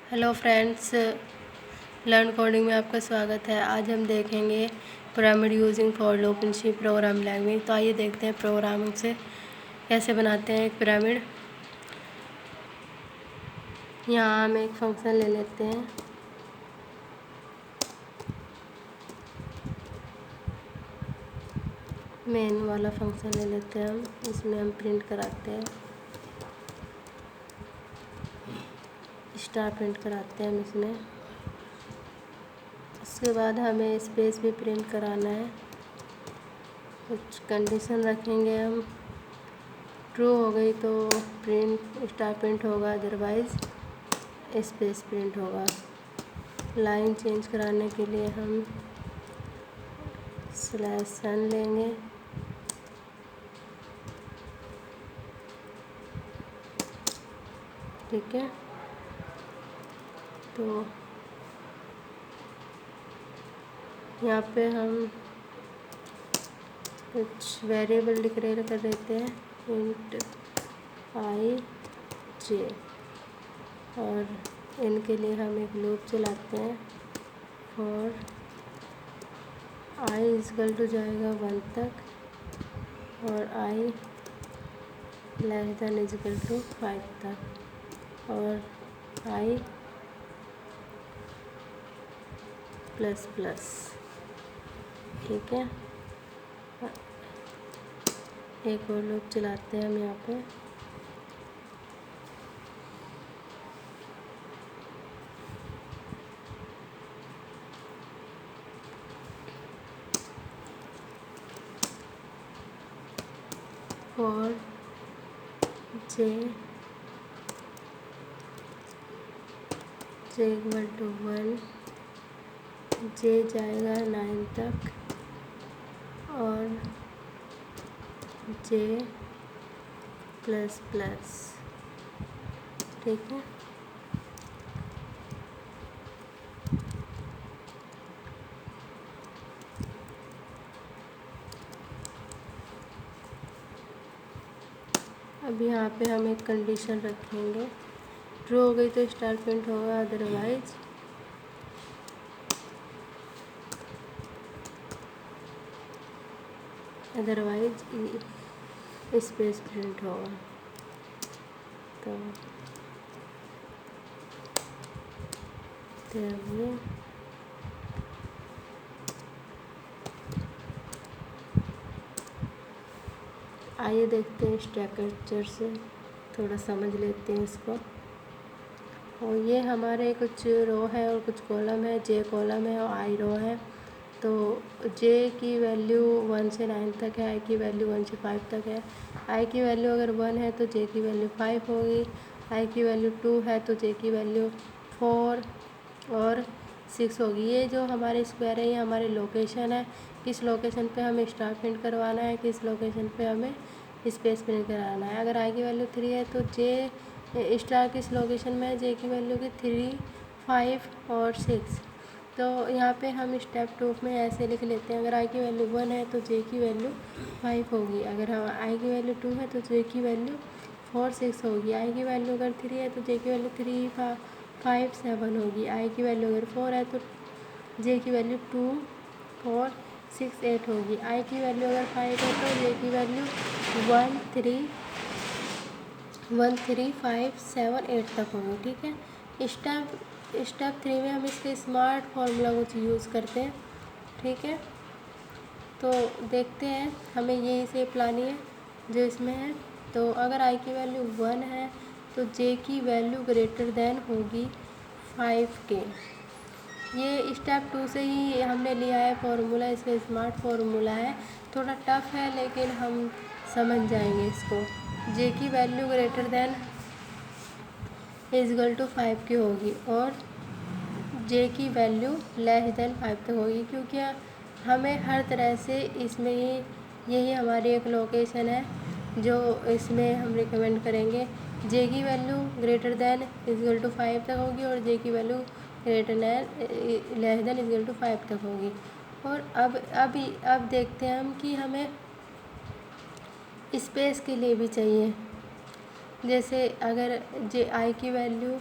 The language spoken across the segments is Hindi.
हेलो फ्रेंड्स, लर्न कोडिंग में आपका स्वागत है। आज हम देखेंगे pyramid using for loop in C program language. तो आइए देखते हैं प्रोग्रामिंग से कैसे बनाते हैं एक पिरामिड। यहाँ हम एक फंक्शन ले लेते हैं, मेन वाला फंक्शन ले लेते हैं हम। इसमें हम प्रिंट कराते हैं, स्टार प्रिंट कराते हैं हम इसमें। उसके बाद हमें स्पेस भी प्रिंट कराना है। कुछ कंडीशन रखेंगे हम, ट्रू हो गई तो प्रिंट स्टार प्रिंट होगा, अदरवाइज स्पेस प्रिंट होगा। लाइन चेंज कराने के लिए हम /n लेंगे, ठीक है। तो यहाँ पे हम कुछ वेरिएबल डिक्लेयर कर देते हैं, इंट i j, और इनके लिए हम एक लूप चलाते हैं फॉर i इक्वल टू जाएगा 1 तक और i less than equal to 5 तक, और i प्लस प्लस, ठीक है। एक और लूप चलाते हैं हम यहाँ पे, और j इक्वल टू 1, j जाएगा 9 तक और j प्लस प्लस, ठीक है। अब यहाँ पे हम एक कंडीशन रखेंगे, ट्रू हो गई तो स्टार प्रिंट होगा, अदरवाइज स्पेस प्रिंट होगा। तो ये आइए देखते हैं स्ट्रक्चर से, थोड़ा समझ लेते हैं इसको। और ये हमारे कुछ रो है और कुछ कॉलम है, जे कॉलम है और आई रो है। तो जे की वैल्यू 1 से 9 तक है, आई की वैल्यू 1 से 5 तक है। आई की वैल्यू अगर 1 है तो जे की वैल्यू 5 होगी, आई की वैल्यू 2 है तो जे की वैल्यू 4 और 6 होगी। ये जो हमारे स्क्वायर है ये हमारे लोकेशन है, किस लोकेशन पे हमें स्टार प्रिंट करवाना है, किस लोकेशन पे हमें स्पेस प्रिंट कराना है। अगर आई की वैल्यू 3 है तो जे स्टार किस लोकेशन में है, जे की वैल्यू की 3, 5 और 6। तो यहाँ पे हम स्टेप 2 में ऐसे लिख लेते हैं, अगर आई की वैल्यू 1 है तो जे की वैल्यू 5 होगी, अगर हम आई की वैल्यू 2 है तो जे की वैल्यू 4, 6 होगी, आई की वैल्यू अगर 3 है तो जे की वैल्यू 3, 5, 7 होगी, आई की वैल्यू अगर 4 है तो जे की वैल्यू 2, 4, 6, 8 होगी, आई की वैल्यू अगर 5 है तो जे की वैल्यू 1, 3, 5, 7, 8 तक होगी, ठीक है। स्टेप 3 में हम इसके स्मार्ट फार्मूला को यूज़ करते हैं, ठीक है। तो देखते हैं, हमें ये शेप लानी है जो इसमें है। तो अगर आई की वैल्यू 1 है तो जे की वैल्यू ग्रेटर देन होगी 5 के। ये स्टेप 2 से ही हमने लिया है फॉर्मूला, इसका स्मार्ट फार्मूला है, थोड़ा टफ है लेकिन हम समझ जाएंगे इसको। जे की value greater than equal to 5 की होगी और जे की वैल्यू लेस देन 5 तक होगी, क्योंकि हमें हर तरह से इसमें यही हमारी एक लोकेशन है जो इसमें हम रिकमेंड करेंगे। जे की value greater than equal to 5 तक होगी और जे की value greater than less than equal to 5 तक होगी। और अब देखते हैं हम कि हमें स्पेस के लिए भी चाहिए। जैसे अगर जे आई की वैल्यू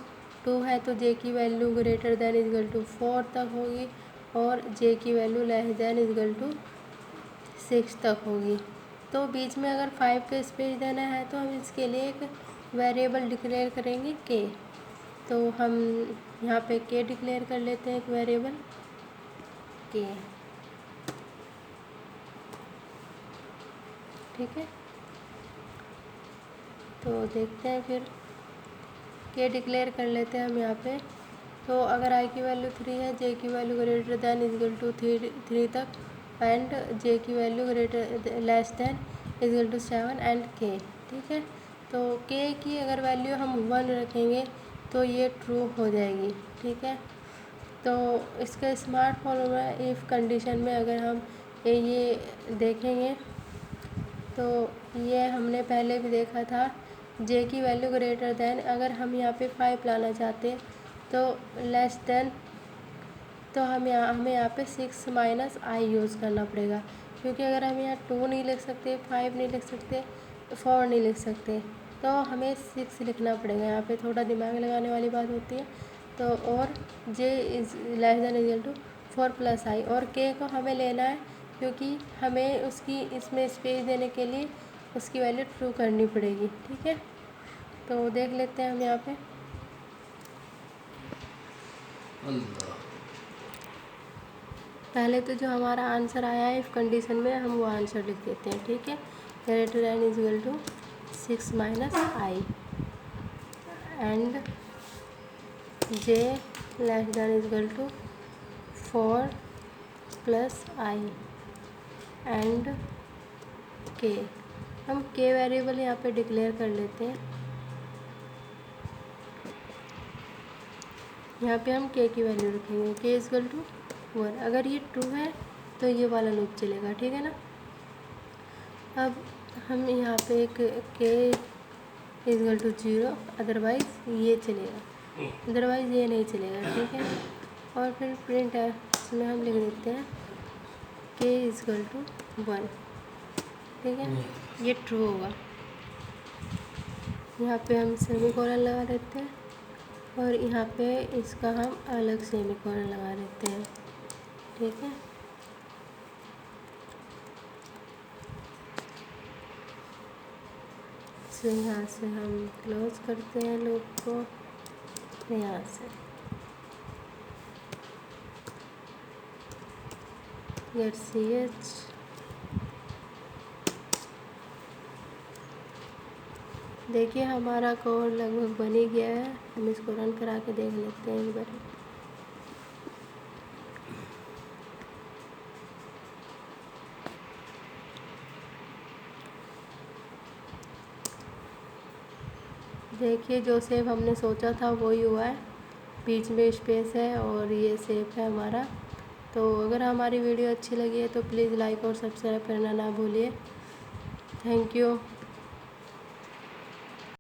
2 है तो जे की value greater than equal to 4 तक होगी और जे की value less than equal to 6 तक होगी। तो बीच में अगर 5 का स्पेस देना है तो हम इसके लिए एक वेरिएबल डिक्लेयर करेंगे के। तो हम यहाँ पे के डिक्लेयर कर लेते हैं, एक वेरिएबल के। ठीक है, तो देखते हैं फिर के डिक्लेयर कर लेते हैं हम यहाँ पे। तो अगर आई की वैल्यू 3 है, जे की value greater than equal to 3 तक एंड जे की value greater less than equal to 7 and k. ठीक है, तो के की अगर वैल्यू हम 1 रखेंगे तो ये ट्रू हो जाएगी। ठीक है, तो इसका स्मार्ट फॉर्मूला इफ़ कंडीशन में अगर हम ये देखेंगे तो ये हमने पहले भी देखा था, जे की वैल्यू ग्रेटर देन, अगर हम यहाँ पे 5 लाना चाहते हैं तो लेस देन, तो हमें यहाँ पे 6 माइनस आई यूज़ करना पड़ेगा, क्योंकि अगर हम यहाँ 2 नहीं लिख सकते, 5 नहीं लिख सकते, 4 नहीं लिख सकते, तो हमें 6 लिखना पड़ेगा। यहाँ पे थोड़ा दिमाग लगाने वाली बात होती है। तो और J is less than equal to 4 plus I, और के को हमें लेना है क्योंकि हमें उसकी इसमें स्पेस देने के लिए उसकी वैल्यू ट्रू करनी पड़ेगी। ठीक है, तो देख लेते हैं हम यहाँ पे। पहले तो जो हमारा आंसर आया है इफ़ कंडीशन में, हम वो आंसर लिख देते हैं। ठीक है, greater than is equal to 6 minus i and j less than is equal to 4 plus i and k. हम के वेरिएबल यहाँ पे डिक्लेयर कर लेते हैं। यहाँ पे हम के की वैल्यू रखेंगे, के इज इक्वल टू 1। अगर ये ट्रू है तो ये वाला लूप चलेगा। ठीक है ना, अब हम यहाँ पे एक के इज इक्वल टू 0, अदरवाइज़ ये चलेगा, अदरवाइज़ ये नहीं चलेगा। ठीक है, और फिर प्रिंट है इसमें हम लिख देते हैं के इज इक्वल टू 1। ठीक है, ये ट्रू होगा। यहाँ पे हम सेमीकोलन लगा देते हैं और यहाँ पे इसका हम अलग सेमीकोलन लगा देते हैं। ठीक है, तो यहाँ से हम क्लोज करते हैं लूप को, यहाँ से गेट ch। देखिए हमारा कोड लगभग बन ही गया है। हम इसको रन करा के देख लेते हैं एक बार। देखिए जो सेव हमने सोचा था वही हुआ है, बीच में स्पेस है और ये सेव है हमारा। तो अगर हमारी वीडियो अच्छी लगी है तो प्लीज़ लाइक और सब्सक्राइब करना ना भूलिए। Thank you.